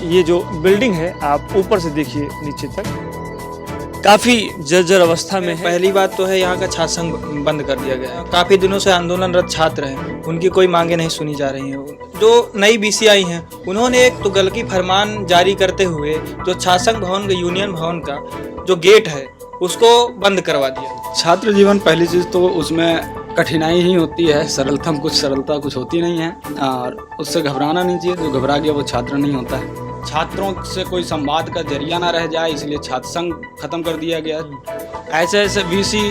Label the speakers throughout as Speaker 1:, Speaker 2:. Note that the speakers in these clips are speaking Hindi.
Speaker 1: ये जो बिल्डिंग है आप ऊपर से देखिए नीचे तक काफी जर्जर अवस्था में है।
Speaker 2: पहली बात तो है यहाँ का छात्र संघ बंद कर दिया गया है। काफी दिनों से आंदोलनरत छात्र हैं, उनकी कोई मांगे नहीं सुनी जा रही हैं। जो नई बीसी आई हैं उन्होंने एक तुगलकी फरमान जारी करते हुए जो छात्र संघ भवन का यूनियन भवन का जो गेट है उसको बंद करवा दिया।
Speaker 3: छात्र जीवन पहली चीज तो उसमें कठिनाई ही होती है, सरलता कुछ होती नहीं है और उससे घबराना नहीं चाहिए। जो घबरा गया वो छात्र नहीं होता है। छात्रों से कोई संवाद का जरिया ना रह जाए इसलिए छात्र संघ खत्म कर दिया गया। ऐसे ऐसे वीसी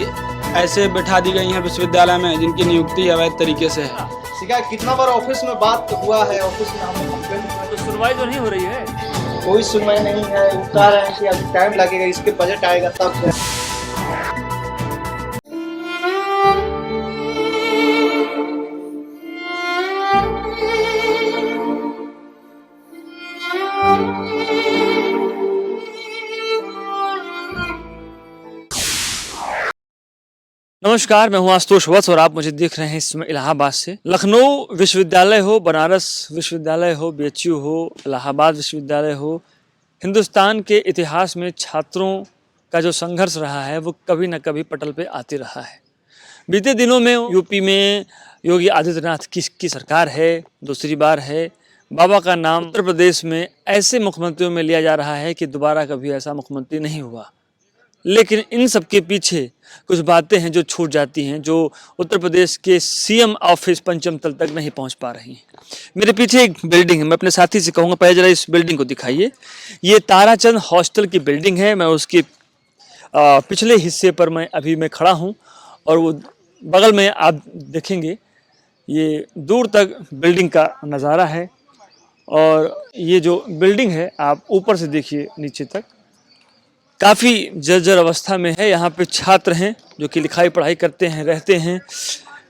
Speaker 3: ऐसे बैठा दी गई हैं विश्वविद्यालय में जिनकी नियुक्ति अवैध तरीके से है।
Speaker 4: शिकायत कितना बार ऑफिस में बात हुआ है, ऑफिस में हमने कंप्लेंट
Speaker 1: तो सुनवाई तो नहीं हो रही है,
Speaker 4: कोई सुनवाई नहीं है। वो कह रहे हैं कि अभी टाइम लगेगा, इसके बजट आएगा तब।
Speaker 1: नमस्कार, मैं हूं आशुतोष वत्स और आप मुझे देख रहे हैं इस समय इलाहाबाद से। लखनऊ विश्वविद्यालय हो, बनारस विश्वविद्यालय हो, बीएचयू हो, इलाहाबाद विश्वविद्यालय हो, हिंदुस्तान के इतिहास में छात्रों का जो संघर्ष रहा है वो कभी न कभी पटल पे आते रहा है। बीते दिनों में यूपी में योगी आदित्यनाथ की सरकार है, दूसरी बार है। बाबा का नाम उत्तर प्रदेश में ऐसे मुख्यमंत्रियों में लिया जा रहा है कि दोबारा कभी ऐसा मुख्यमंत्री नहीं हुआ। लेकिन इन सब के पीछे कुछ बातें हैं जो छूट जाती हैं, जो उत्तर प्रदेश के सीएम ऑफिस पंचम तल तक नहीं पहुंच पा रही हैं। मेरे पीछे एक बिल्डिंग है, मैं अपने साथी से कहूँगा पहले जरा इस बिल्डिंग को दिखाइए। ये ताराचंद हॉस्टल की बिल्डिंग है। मैं उसके पिछले हिस्से पर मैं खड़ा हूँ और वो बगल में आप देखेंगे ये दूर तक बिल्डिंग का नज़ारा है। और ये जो बिल्डिंग है आप ऊपर से देखिए नीचे तक काफ़ी जर्जर अवस्था में है। यहाँ पे छात्र हैं जो कि लिखाई पढ़ाई करते हैं, रहते हैं।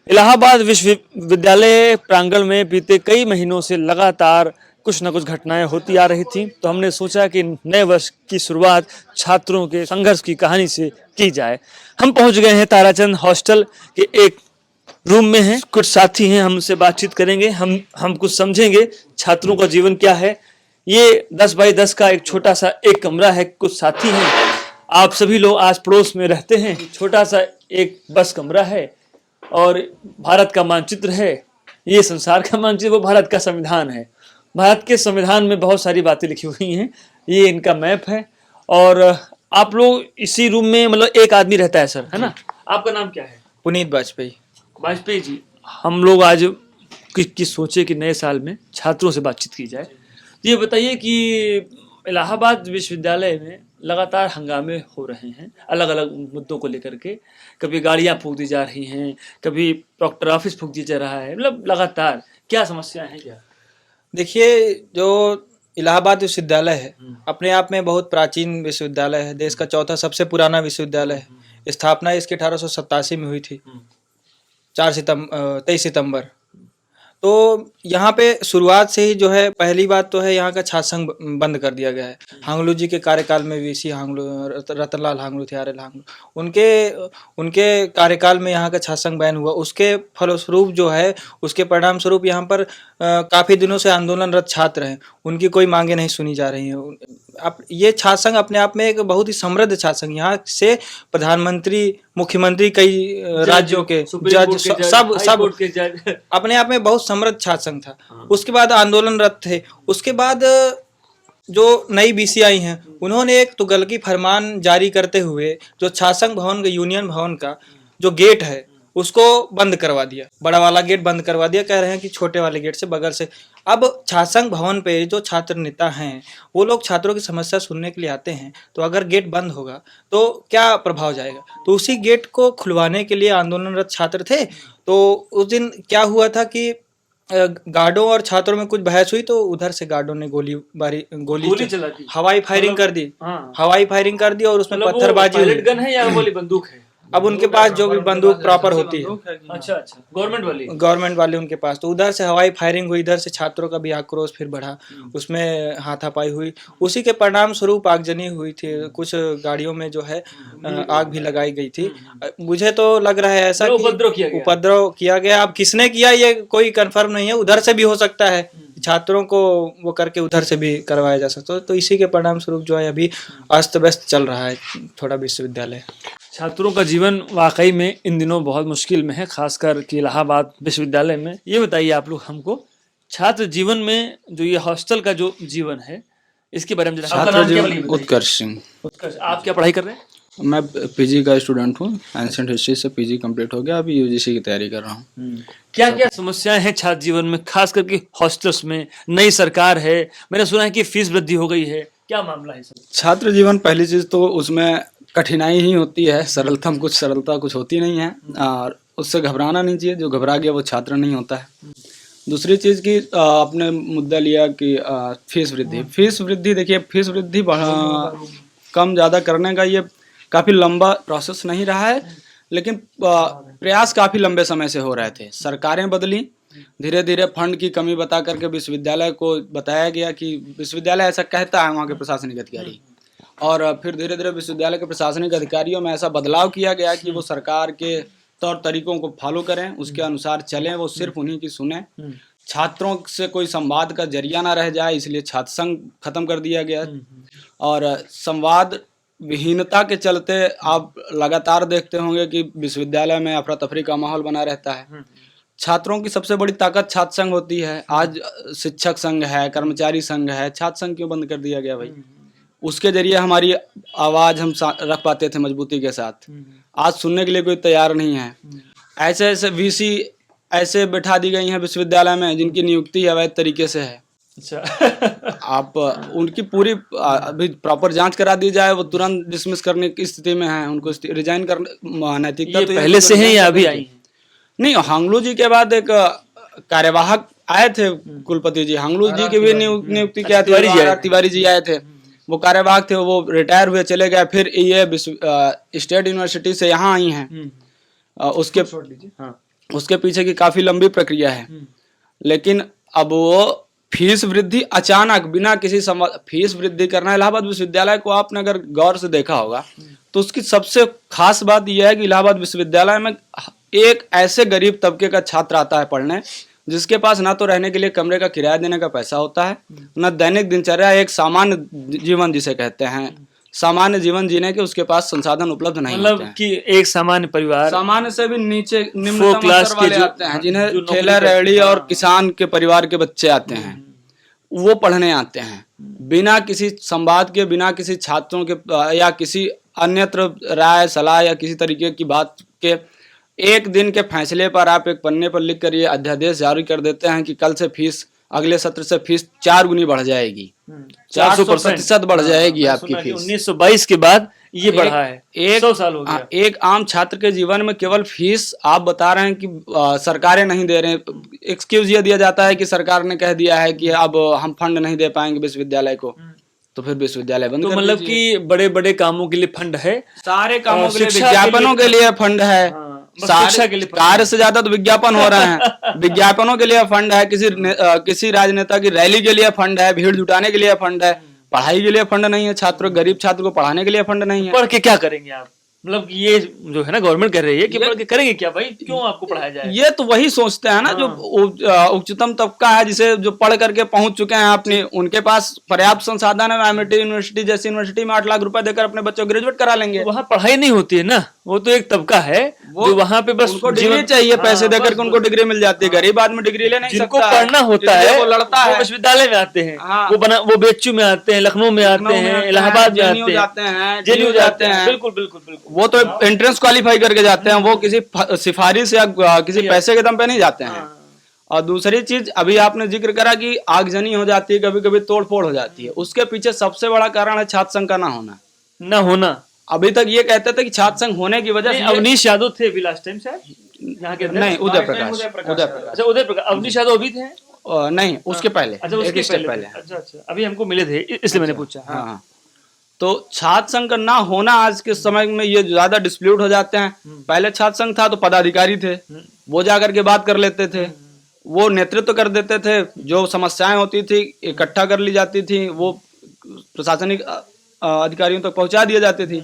Speaker 1: इलाहाबाद विश्वविद्यालय प्रांगण में बीते कई महीनों से लगातार कुछ न कुछ घटनाएं होती आ रही थी, तो हमने सोचा कि नए वर्ष की शुरुआत छात्रों के संघर्ष की कहानी से की जाए। हम पहुंच गए हैं ताराचंद हॉस्टल के एक रूम में हैं, कुछ साथी हैं, हमसे बातचीत करेंगे, हम कुछ समझेंगे छात्रों का जीवन क्या है। ये 10 बाई 10 का एक छोटा सा एक कमरा है, कुछ साथी हैं, आप सभी लोग आस पड़ोस में रहते हैं। छोटा सा एक बस कमरा है और भारत का मानचित्र है। ये संसार का मानचित्र, वो भारत का संविधान है। भारत के संविधान में बहुत सारी बातें लिखी हुई हैं। ये इनका मैप है और आप लोग इसी रूम में मतलब एक आदमी रहता है सर, है ना? आपका नाम क्या है?
Speaker 2: पुनीत वाजपेयी
Speaker 1: जी। हम लोग आज किस सोचे कि नए साल में छात्रों से बातचीत की जाए। ये बताइए कि इलाहाबाद विश्वविद्यालय में लगातार हंगामे हो रहे हैं अलग अलग मुद्दों को लेकर के। कभी गाड़ियां फूंक दी जा रही हैं, कभी प्रॉक्टर ऑफिस फूंक दिया जा रहा है, मतलब लगातार क्या समस्याएं हैं क्या?
Speaker 2: देखिए, जो इलाहाबाद विश्वविद्यालय है अपने आप में बहुत प्राचीन विश्वविद्यालय है, देश का चौथा सबसे पुराना विश्वविद्यालय है। स्थापना इसकी 1887 में हुई थी, 23 सितंबर। तो यहाँ पे शुरुआत से ही जो है पहली बात तो है यहाँ का छात्र संघ बंद कर दिया गया है। हांगलू जी के कार्यकाल में वीसी हांगलू, रतनलाल हांगलू थे, आरएल हांगलू, उनके कार्यकाल में यहाँ का छात्र संघ बैन हुआ। उसके फलस्वरूप जो है, उसके परिणाम स्वरूप यहाँ पर काफ़ी दिनों से आंदोलनरत छात्र हैं, उनकी कोई मांगे नहीं सुनी जा रही हैं। अब ये छात्र संघ अपने आप में एक बहुत ही समृद्ध छात्र संघ, यहाँ से प्रधानमंत्री, मुख्यमंत्री, कई राज्यों के जज, सब अपने आप में बहुत समृद्ध छात्र संघ था। उसके बाद आंदोलनरत थे। उसके बाद जो नई बीसी आई हैं उन्होंने एक तुगलकी फरमान जारी करते हुए जो छात्र संघ भवन का यूनियन भवन का जो गेट है उसको बंद करवा दिया। बड़ा वाला गेट बंद करवा दिया, कह रहे हैं कि छोटे वाले गेट से बगल से। अब छात्र संघ भवन पे जो छात्र नेता हैं वो लोग छात्रों की समस्या सुनने के लिए आते हैं, तो अगर गेट बंद होगा तो क्या प्रभाव जाएगा? तो उसी गेट को खुलवाने के लिए आंदोलनरत छात्र थे। तो उस दिन क्या हुआ था कि गार्डों और छात्रों में कुछ बहस हुई, तो उधर से गार्डों ने गोली चला दी, हवाई फायरिंग कर दी। हवाई फायरिंग कर दी और उसमें पत्थरबाजी हुई।
Speaker 1: गन है या गोली बंदूक है?
Speaker 2: अब उनके पास जो भी बंदूक प्रॉपर होती है,
Speaker 1: अच्छा,
Speaker 2: गवर्नमेंट वाली उनके पास, तो उधर से हवाई फायरिंग हुई। इधर से छात्रों का भी आक्रोश फिर बढ़ा, उसमें हाथापाई हुई। उसी के परिणाम स्वरूप आगजनी हुई थी, कुछ गाड़ियों में जो है आग भी लगाई गई थी। मुझे तो लग रहा है ऐसा कि उपद्रव किया गया। अब किसने किया ये कोई कंफर्म नहीं है, उधर से भी हो सकता है, छात्रों को वो करके उधर से भी करवाया जा सकता है। तो इसी के परिणाम स्वरूप जो है अभी अस्त व्यस्त चल रहा है थोड़ा विश्वविद्यालय।
Speaker 1: छात्रों का जीवन वाकई में इन दिनों बहुत मुश्किल में है, खासकर कि इलाहाबाद विश्वविद्यालय में। ये बताइए आप लोग हमको, छात्र जीवन में जो ये हॉस्टल का जो जीवन है, इसके बारे में जरा आपका
Speaker 3: छात्र
Speaker 1: नाम क्या
Speaker 3: जीवन
Speaker 1: बताइए?
Speaker 3: उत्कर्ष सिंह।
Speaker 1: उत्कर्ष, आप क्या पढ़ाई कर रहे हैं?
Speaker 3: मैं पीजी का स्टूडेंट हूँ, एंशिएंट हिस्ट्री से पीजी कंप्लीट हो गया, अभी यूजीसी की तैयारी कर रहा हूँ।
Speaker 1: क्या क्या समस्याएं हैं छात्र जीवन में, खास करके हॉस्टल्स में? नई सरकार है, मैंने सुना है कि फीस वृद्धि हो गई है, क्या मामला है सर?
Speaker 3: छात्र जीवन पहली चीज तो उसमें कठिनाई ही होती है, सरलता कुछ होती नहीं है, और उससे घबराना नहीं चाहिए। जो घबरा गया वो छात्र नहीं होता है। दूसरी चीज की आपने मुद्दा लिया कि फीस वृद्धि देखिए, फीस वृद्धि कम ज़्यादा करने का ये काफ़ी लंबा प्रोसेस नहीं रहा है, लेकिन प्रयास काफ़ी लंबे समय से हो रहे थे। सरकारें बदली, धीरे धीरे फंड की कमी बता करके विश्वविद्यालय को बताया गया कि विश्वविद्यालय ऐसा कहता है वहाँ के प्रशासनिक अधिकारी, और फिर धीरे धीरे विश्वविद्यालय के प्रशासनिक अधिकारियों में ऐसा बदलाव किया गया कि वो सरकार के तौर तरीकों को फॉलो करें, उसके अनुसार चलें, वो सिर्फ उन्हीं की सुने। छात्रों से कोई संवाद का जरिया ना रह जाए, इसलिए छात्र संघ खत्म कर दिया गया। और संवाद विहीनता के चलते आप लगातार देखते होंगे कि विश्वविद्यालय में अफरा तफरी का माहौल बना रहता है। छात्रों की सबसे बड़ी ताकत छात्र संघ होती है। आज शिक्षक संघ है, कर्मचारी संघ है, छात्र संघ क्यों बंद कर दिया गया भाई? उसके जरिए हमारी आवाज़ हम रख पाते थे मजबूती के साथ। आज सुनने के लिए कोई तैयार नहीं है। ऐसे ऐसे वीसी ऐसे बैठा दी गई हैं विश्वविद्यालय में जिनकी नियुक्ति अवैध तरीके से है।
Speaker 1: अच्छा
Speaker 3: आप उनकी पूरी अभी प्रॉपर जांच करा दी जाए, वो तुरंत डिसमिस करने की स्थिति में है। उनको रिजाइन करने नैतिकता
Speaker 1: ये
Speaker 3: तो
Speaker 1: पहले से है या अभी आई है?
Speaker 3: नहीं, हांगलू जी के बाद एक कार्यवाहक आए थे कुलपति जी, हांगलू जी की भी नियुक्ति क्या थी, तिवारी जी आए थे, वो कार्यवाहक थे, वो रिटायर हुए चले गए। फिर ये स्टेट यूनिवर्सिटी से यहाँ आई हैं। उसके पीछे की काफी लंबी प्रक्रिया है, लेकिन अब वो फीस वृद्धि अचानक बिना किसी फीस वृद्धि करना, इलाहाबाद विश्वविद्यालय को आपने अगर गौर से देखा होगा तो उसकी सबसे खास बात यह है कि इलाहाबाद विश्वविद्यालय में एक ऐसे गरीब तबके का छात्र आता है पढ़ने, जिसके पास ना तो रहने के लिए कमरे का किराया देने का पैसा होता है, न दैनिक दिनचर्या, एक सामान्य जीवन जिसे कहते हैं, सामान्य जीवन जीने के उसके पास संसाधन उपलब्ध नहीं होते हैं।
Speaker 1: कि एक सामान्य परिवार, सामान्य
Speaker 3: से भी नीचे निम्नतम स्तर वाले आते हैं, जिन्हें ठेला रेहड़ी और किसान के परिवार के बच्चे आते हैं, वो पढ़ने आते हैं बिना किसी संवाद के, बिना किसी छात्रों के या किसी अन्यत्र राय सलाह या किसी तरीके की बात के। एक दिन के फैसले पर आप एक पन्ने पर लिख कर ये अध्यादेश जारी कर देते हैं कि कल से फीस, अगले सत्र से फीस 4 गुनी बढ़ जाएगी, 400% बढ़ जाएगी आपकी फीस।
Speaker 1: 1922 के बाद ये बढ़ा है, 100 साल हो गया।
Speaker 3: एक आम छात्र के जीवन में केवल फीस आप बता रहे हैं कि सरकारें नहीं दे रहे हैं। एक्सक्यूज ये दिया जाता है कि सरकार ने कह दिया है कि अब हम फंड नहीं दे पाएंगे विश्वविद्यालय को, तो फिर विश्वविद्यालय बंद
Speaker 1: तो
Speaker 3: कर
Speaker 1: मतलब कि बड़े बड़े कामों के लिए फंड है,
Speaker 3: सारे कामों के लिए, विज्ञापनों के लिए फंड है,
Speaker 1: शिक्षा के लिए
Speaker 3: कार्य से ज्यादा तो विज्ञापन हो रहे हैं। विज्ञापनों के लिए फंड है, किसी राजनेता की रैली के लिए फंड है, भीड़ जुटाने के लिए फंड है, पढ़ाई के लिए फंड नहीं है। छात्रों, गरीब छात्र को पढ़ाने के लिए फंड नहीं है।
Speaker 1: पढ़ के क्या करेंगे आप? मतलब ये जो है ना, गवर्नमेंट कर रही है कि पढ़ के करेंगे क्या भाई, क्यों आपको पढ़ाया जाए?
Speaker 3: ये तो वही सोचते हैं ना जो उच्चतम तबका है, जिसे जो पढ़ करके पहुंच चुके हैं अपने, उनके पास पर्याप्त संसाधन है। एमआईटी यूनिवर्सिटी जैसी यूनिवर्सिटी में 8 लाख रुपए देकर अपने बच्चों को ग्रेजुएट करा लेंगे।
Speaker 1: वहाँ पढ़ाई नहीं होती है ना, वो तो एक तबका है जो वहाँ पे बस
Speaker 3: उनको डिग्री चाहिए, पैसे देकर के उनको डिग्री मिल जाती है। गरीब आदमी डिग्री ले नहीं सकता,
Speaker 1: जिनको पढ़ना होता है
Speaker 3: वो लड़ता है,
Speaker 1: विश्वविद्यालय में आते हैं, वो बेच्चू में आते हैं, लखनऊ में आते हैं, इलाहाबाद में आते हैं, जेएनयू जाते हैं। बिल्कुल बिल्कुल बिल्कुल,
Speaker 3: वो तो एंट्रेंस क्वालिफाई करके जाते हैं, वो किसी सिफारिश या किसी पैसे के दम पे नहीं जाते हैं। और दूसरी चीज, अभी आपने जिक्र करा कि आगजनी हो जाती है, कभी कभी तोड़ फोड़ हो जाती है, उसके पीछे सबसे बड़ा कारण है छात्र संघ का ना होना। अभी तक ये कहते थे कि छात्र संघ होने की वजह से,
Speaker 1: अवनीश यादव थे अभी लास्ट टाइम शायद यहाँ के, नहीं
Speaker 3: उदय प्रकाश,
Speaker 1: अच्छा उदय प्रकाश, अवनीश यादव अभी थे
Speaker 3: नहीं, उसके पहले,
Speaker 1: अच्छा उसके पहले, अच्छा अभी हमको मिले थे इसलिए मैंने पूछा।
Speaker 3: हाँ, तो छात्र संघ का ना होना आज के समय में ये ज्यादा डिस्प्यूट हो जाते हैं। पहले छात्र संघ था तो पदाधिकारी थे, वो जाकर के बात कर लेते थे, वो नेतृत्व कर देते थे, जो समस्याएं होती थी इकट्ठा कर ली जाती थी, वो प्रशासनिक अधिकारियों तक पहुंचा दी जाती थी।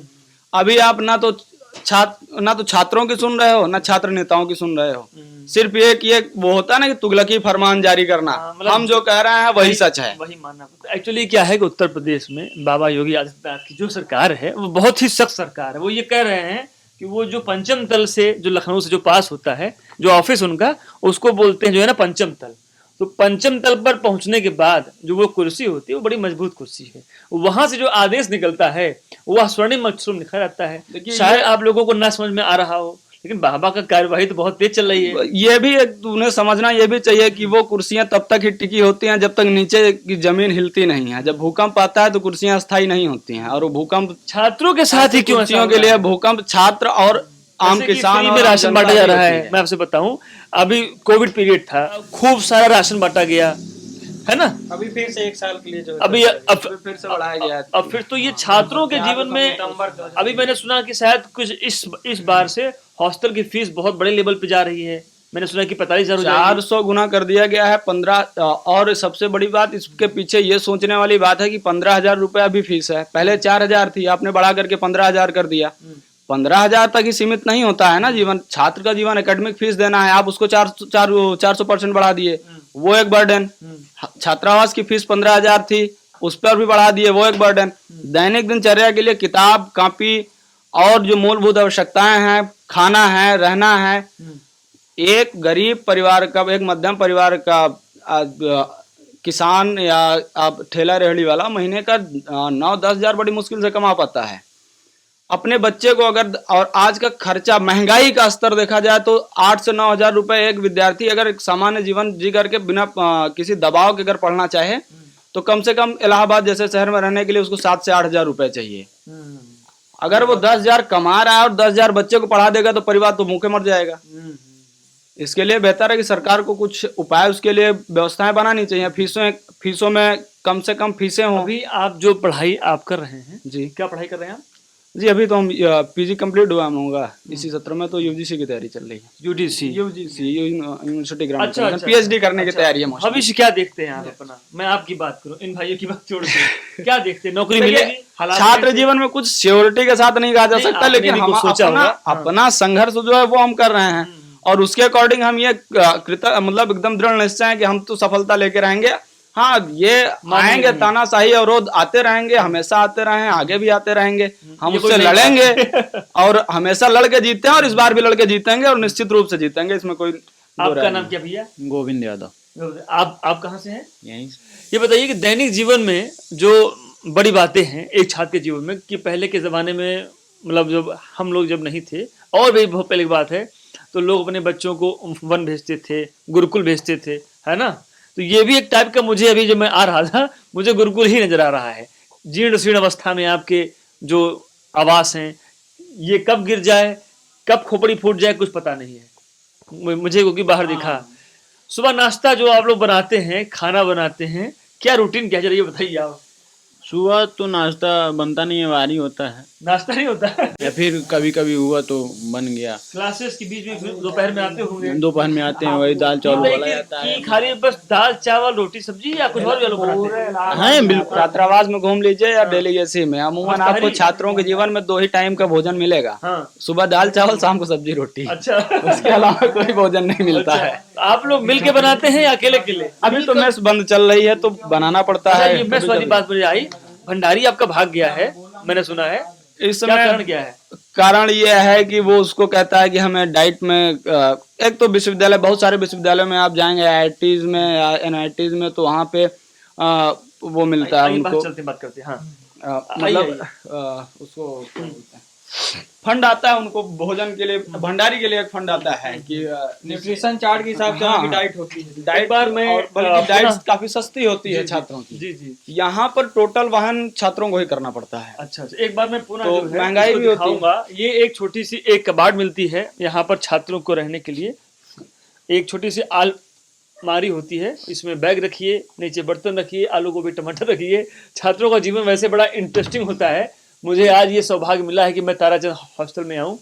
Speaker 3: अभी आप ना तो छात्र ना तो छात्रों की सुन रहे हो ना छात्र नेताओं की सुन रहे हो। सिर्फ ये वो होता है ना कि तुगलकी फरमान जारी करना,
Speaker 1: मतलब
Speaker 3: हम जो कह रहे हैं वही सच है।
Speaker 1: वही मानना पड़ता है। एक्चुअली क्या है कि उत्तर प्रदेश में बाबा योगी आदित्यनाथ की जो सरकार है वो बहुत ही सख्त सरकार है। वो ये कह रहे हैं कि वो जो पंचम तल से जो लखनऊ से जो पास होता है जो ऑफिस उनका, उसको बोलते हैं जो है ना पंचम तल। तो पंचम तल पर पहुंचने के बाद जो वो कुर्सी होती है वो बड़ी मजबूत कुर्सी है। वहां से जो आदेश निकलता है वह स्वर्णिम अक्षरों में लिखा रहता है।
Speaker 3: देखिए
Speaker 1: शायद आप लोगों को ना समझ में आ रहा हो, लेकिन बाबा का कार्यवाही तो बहुत तेज चल रही है।
Speaker 3: ये भी एक तूने समझना ये भी चाहिए कि वो कुर्सियां तब तक ही टिकी होती हैं जब तक नीचे की जमीन हिलती नहीं है। जब भूकंप आता है तो कुर्सियां अस्थायी नहीं होती हैं, और वो भूकंप
Speaker 1: छात्रों के साथ ही क्यों ऐसा
Speaker 3: कुर्सियों
Speaker 1: हो
Speaker 3: के
Speaker 1: रहा
Speaker 3: लिए
Speaker 1: है?
Speaker 3: भूकंप छात्र और आम
Speaker 1: जैसे कि
Speaker 3: किसान
Speaker 1: फ्री
Speaker 3: और
Speaker 1: में
Speaker 3: आम
Speaker 1: राशन
Speaker 3: जनता
Speaker 1: बांटा जा
Speaker 3: ही
Speaker 1: रहा
Speaker 3: होती
Speaker 1: है। मैं आपसे बताऊं, अभी कोविड पीरियड था, खूब सारा राशन बांटा गया है ना।
Speaker 2: अभी फिर से 1 साल के लिए जो है
Speaker 1: अभी अब
Speaker 3: फिर से बढ़ाया गया है।
Speaker 1: अब फिर तो ये छात्रों के जीवन में, अभी मैंने सुना कि शायद कुछ इस बार से हॉस्टल की फीस बहुत बड़े लेवल पे जा रही है। मैंने सुना कि 45,000 हो जाएगी।
Speaker 3: 400 गुना कर दिया गया है 15। और सबसे बड़ी बात इसके पीछे ये सोचने वाली बात है कि 15,000 रुपया भी फीस है। पहले 4,000 थी, आपने बढ़ा करके 15,000 कर दिया। 15,000 तक ही सीमित नहीं होता है ना जीवन। छात्र का जीवन एकेडमिक फीस देना है, आप उसको 400% बढ़ा दिए, वो एक बर्डन। छात्रावास की फीस 15,000 थी, उस पर भी बढ़ा दिए, वो एक बर्डन। दैनिक दिनचर्या के लिए किताब कॉपी और जो मूलभूत आवश्यकताएं हैं, खाना है, रहना है, एक गरीब परिवार का, एक मध्यम परिवार का किसान या आप ठेला रेहड़ी वाला महीने का 9-10 हजार बड़ी मुश्किल से कमा पाता है। अपने बच्चे को अगर, और आज का खर्चा, महंगाई का स्तर देखा जाए तो 8 से 9 हजार रुपए एक विद्यार्थी अगर एक सामान्य जीवन जी करके बिना किसी दबाव के अगर पढ़ना चाहे तो कम से कम इलाहाबाद जैसे शहर में रहने के लिए उसको 7 से 8 हजार रुपए चाहिए। अगर वो 10,000 कमा रहा है और 10,000 बच्चे को पढ़ा देगा तो परिवार तो भूखे मर जाएगा। इसके लिए बेहतर है कि सरकार को कुछ उपाय उसके लिए व्यवस्थाएं बनानी चाहिए। फीसों में कम से कम फीसें हों।
Speaker 1: अभी आप जो पढ़ाई आप कर रहे हैं,
Speaker 3: जी
Speaker 1: क्या पढ़ाई कर रहे हैं आप?
Speaker 3: जी, अभी तो हम पीजी कंप्लीट हुआ होगा इसी सत्र में, तो यूजीसी की तैयारी चल रही है।
Speaker 1: यूजीसी
Speaker 3: यूनिवर्सिटी ग्राउंड
Speaker 1: अच्छा, अच्छा,
Speaker 3: पीएचडी करने की तैयारी है mostly।
Speaker 1: भविष्य क्या देखते हैं आप अपना? मैं आपकी बात करूं, इन भाइयों की बात छोड़ के क्या देखते हैं? नौकरी मिलेगी? हालात
Speaker 3: छात्र
Speaker 1: कैसे?
Speaker 3: जीवन में कुछ श्योरिटी के साथ नहीं कहा जा
Speaker 1: नहीं,
Speaker 3: सकता,
Speaker 1: आपने
Speaker 3: लेकिन
Speaker 1: भी
Speaker 3: हम
Speaker 1: कुछ सोचा
Speaker 3: अपना
Speaker 1: होगा। हाँ।
Speaker 3: अपना संघर्ष जो है वो हम कर रहे हैं, और उसके अकॉर्डिंग हम ये मतलब एकदम दृढ़ निश्चय है कि हम तो सफलता लेके रहेंगे। हाँ, ये आएंगे, तानाशाही अवरोध आते रहेंगे, हमेशा आते रहे, आगे भी आते रहेंगे, हम
Speaker 1: ये
Speaker 3: उससे
Speaker 1: कोई नई
Speaker 3: लड़ेंगे और हमेशा लड़के जीतते हैं, और इस बार भी लड़के जीतेंगे और निश्चित रूप से जीतेंगे, इसमें कोई दो
Speaker 1: आपका
Speaker 3: राय
Speaker 1: नाम
Speaker 3: नहीं।
Speaker 1: क्या भैया?
Speaker 5: गोविंद यादव।
Speaker 1: आप कहाँ से हैं?
Speaker 5: यहीं
Speaker 1: ये बताइए कि दैनिक जीवन में जो बड़ी बातें हैं एक छात्र के जीवन में, कि पहले के ज़माने में, मतलब जब हम लोग जब नहीं थे, और भी बहुत पहले की बात है, तो लोग अपने बच्चों को वन भेजते थे, गुरुकुल भेजते थे, है ना। तो ये भी एक टाइप का, मुझे अभी जब मैं आ रहा था मुझे गुरुकुल ही नजर आ रहा है। जीर्ण शीर्ण अवस्था में आपके जो आवास हैं, ये कब गिर जाए, कब खोपड़ी फूट जाए, कुछ पता नहीं है मुझे, क्योंकि बाहर दिखा। सुबह नाश्ता जो आप लोग बनाते हैं, खाना बनाते हैं, क्या रूटीन क्या चलिए बताइए आप।
Speaker 5: सुबह तो नाश्ता बनता नहीं है, वारी होता है,
Speaker 1: नाश्ता नहीं होता है?
Speaker 5: या फिर कभी कभी हुआ तो बन गया।
Speaker 1: क्लासेस के बीच में फिर दोपहर में आते होंगे?
Speaker 5: दोपहर में आते हैं, वही दाल चावल वाला जाता है।
Speaker 1: कि खाली बस दाल चावल रोटी सब्जी या कुछ और भी लोग बनाते हैं?
Speaker 3: हाँ बिल्कुल, छात्रावास में घूम लीजिए या डेली एसी में, अमूमन आपको छात्रों के जीवन में 2 ही टाइम का भोजन मिलेगा।
Speaker 1: हाँ।
Speaker 3: सुबह दाल चावल, शाम को सब्जी रोटी।
Speaker 1: अच्छा।
Speaker 3: उसके अलावा कोई भोजन नहीं मिलता है।
Speaker 1: आप लोग मिल के बनाते हैं या अकेले अकेले?
Speaker 3: अभी तो मेस बंद चल रही है तो बनाना पड़ता
Speaker 1: अच्छा,
Speaker 3: है।
Speaker 1: ये मेस वाली बात मुझे आई। भंडारी आपका भाग गया है, मैंने सुना है।
Speaker 3: इस
Speaker 1: क्या कारण
Speaker 3: समय
Speaker 1: क्या है?
Speaker 3: कारण ये है कि वो उसको कहता है कि हमें डाइट में, एक तो विश्वविद्यालय, बहुत सारे विश्वविद्यालयों में आप जाएंगे, आईआईटीज में या एनआईटीज में, तो वहाँ पे वो मिलता है उनको,
Speaker 1: बात करते हैं। हाँ।
Speaker 3: मतलब उसको क्या बोलते हैं, फंड आता है उनको भोजन के लिए, भंडारी के लिए एक फंड आता है कि
Speaker 2: न्यूट्रिशन चार्ट के हिसाब से
Speaker 3: हाँ,
Speaker 2: वहाँ की डाइट होती है।
Speaker 3: डाइट
Speaker 1: बार में,
Speaker 3: और बल्कि डाइट काफी सस्ती होती है छात्रों की।
Speaker 1: जी जी।
Speaker 3: यहाँ पर टोटल वाहन छात्रों को ही करना पड़ता है।
Speaker 1: अच्छा, एक बार मैं पुनः
Speaker 3: तो
Speaker 1: जो है
Speaker 3: महंगाई
Speaker 1: इसको
Speaker 3: भी होती है।
Speaker 1: दिखाऊंगा। ये एक छोटी सी एक कबाड़ मिलती है यहाँ पर छात्रों को रहने के लिए। एक छोटी सी अलमारी होती है, इसमें बैग रखिए, नीचे बर्तन रखिए, आलू गोभी टमाटर रखिए। छात्रों का जीवन वैसे बड़ा इंटरेस्टिंग होता है। मुझे आज ये सौभाग्य मिला है कि मैं ताराचंद हॉस्टल में आऊँ।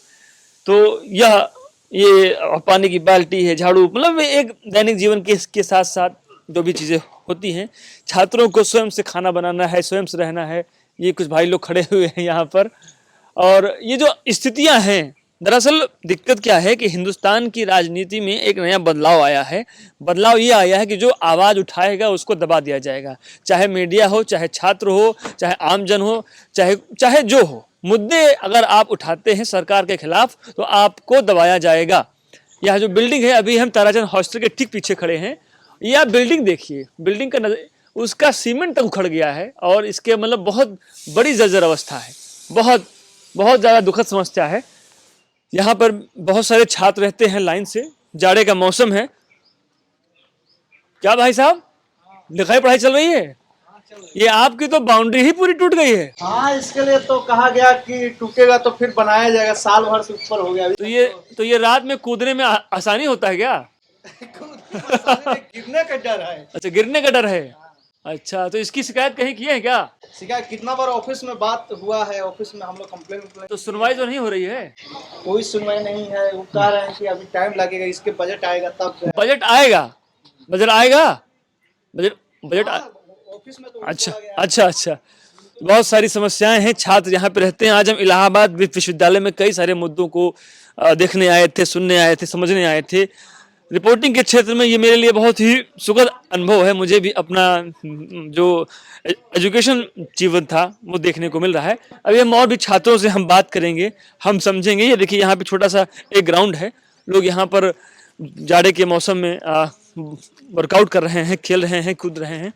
Speaker 1: तो ये पानी की बाल्टी है, झाड़ू, मतलब एक दैनिक जीवन के साथ साथ जो भी चीज़ें होती हैं, छात्रों को स्वयं से खाना बनाना है, स्वयं से रहना है। ये कुछ भाई लोग खड़े हुए हैं यहाँ पर, और ये जो स्थितियां हैं, दरअसल दिक्कत क्या है कि हिंदुस्तान की राजनीति में एक नया बदलाव आया है। बदलाव ये आया है कि जो आवाज़ उठाएगा उसको दबा दिया जाएगा, चाहे मीडिया हो, चाहे छात्र हो, चाहे आमजन हो, चाहे चाहे जो हो। मुद्दे अगर आप उठाते हैं सरकार के खिलाफ तो आपको दबाया जाएगा। यह जो बिल्डिंग है, अभी हम ताराचंद हॉस्टल के ठीक पीछे खड़े हैं, ये आप बिल्डिंग देखिए, बिल्डिंग का उसका सीमेंट तक उखड़ गया है और इसके मतलब बहुत बड़ी जर्जर अवस्था है, बहुत बहुत ज़्यादा दुखद समस्या है। यहाँ पर बहुत सारे छात्र रहते हैं लाइन से, जाड़े का मौसम है। क्या भाई साहब, लिखाई पढ़ाई चल रही है? ये आपकी तो बाउंड्री ही पूरी टूट गई है।
Speaker 4: हाँ, इसके लिए तो कहा गया कि टूटेगा तो फिर बनाया जाएगा, साल भर से ऊपर हो गया अभी
Speaker 1: तो ये रात में कूदने में आसानी होता है क्या?
Speaker 4: गिरने का डर है।
Speaker 1: अच्छा, गिरने का डर है। अच्छा, तो इसकी शिकायत कहीं की है क्या?
Speaker 4: शिकायत कितना बार ऑफिस में बात हुआ है, ऑफिस में हम लोग कंप्लेन
Speaker 1: तो सुनवाई तो नहीं हो रही है?
Speaker 4: कोई सुनवाई नहीं है। वो कह रहे हैं कि अभी टाइम लगेगा, इसके बजट आएगा तब जो है।
Speaker 1: बजट आएगा? बजट आएगा? बजट बजट
Speaker 4: ऑफिस में तो
Speaker 1: अच्छा अच्छा अच्छा, बहुत सारी समस्याएं हैं। छात्र यहाँ पे रहते हैं। आज हम इलाहाबाद विश्वविद्यालय में कई सारे मुद्दों को देखने आए थे, सुनने आए थे, समझने आए थे। रिपोर्टिंग के क्षेत्र में ये मेरे लिए बहुत ही सुखद अनुभव है। मुझे भी अपना जो एजुकेशन जीवन था वो देखने को मिल रहा है। अभी हम और भी छात्रों से हम बात करेंगे, हम समझेंगे। ये देखिए, यहाँ पे छोटा सा एक ग्राउंड है, लोग यहाँ पर जाड़े के मौसम में वर्कआउट कर रहे हैं, खेल रहे हैं, कूद रहे हैं।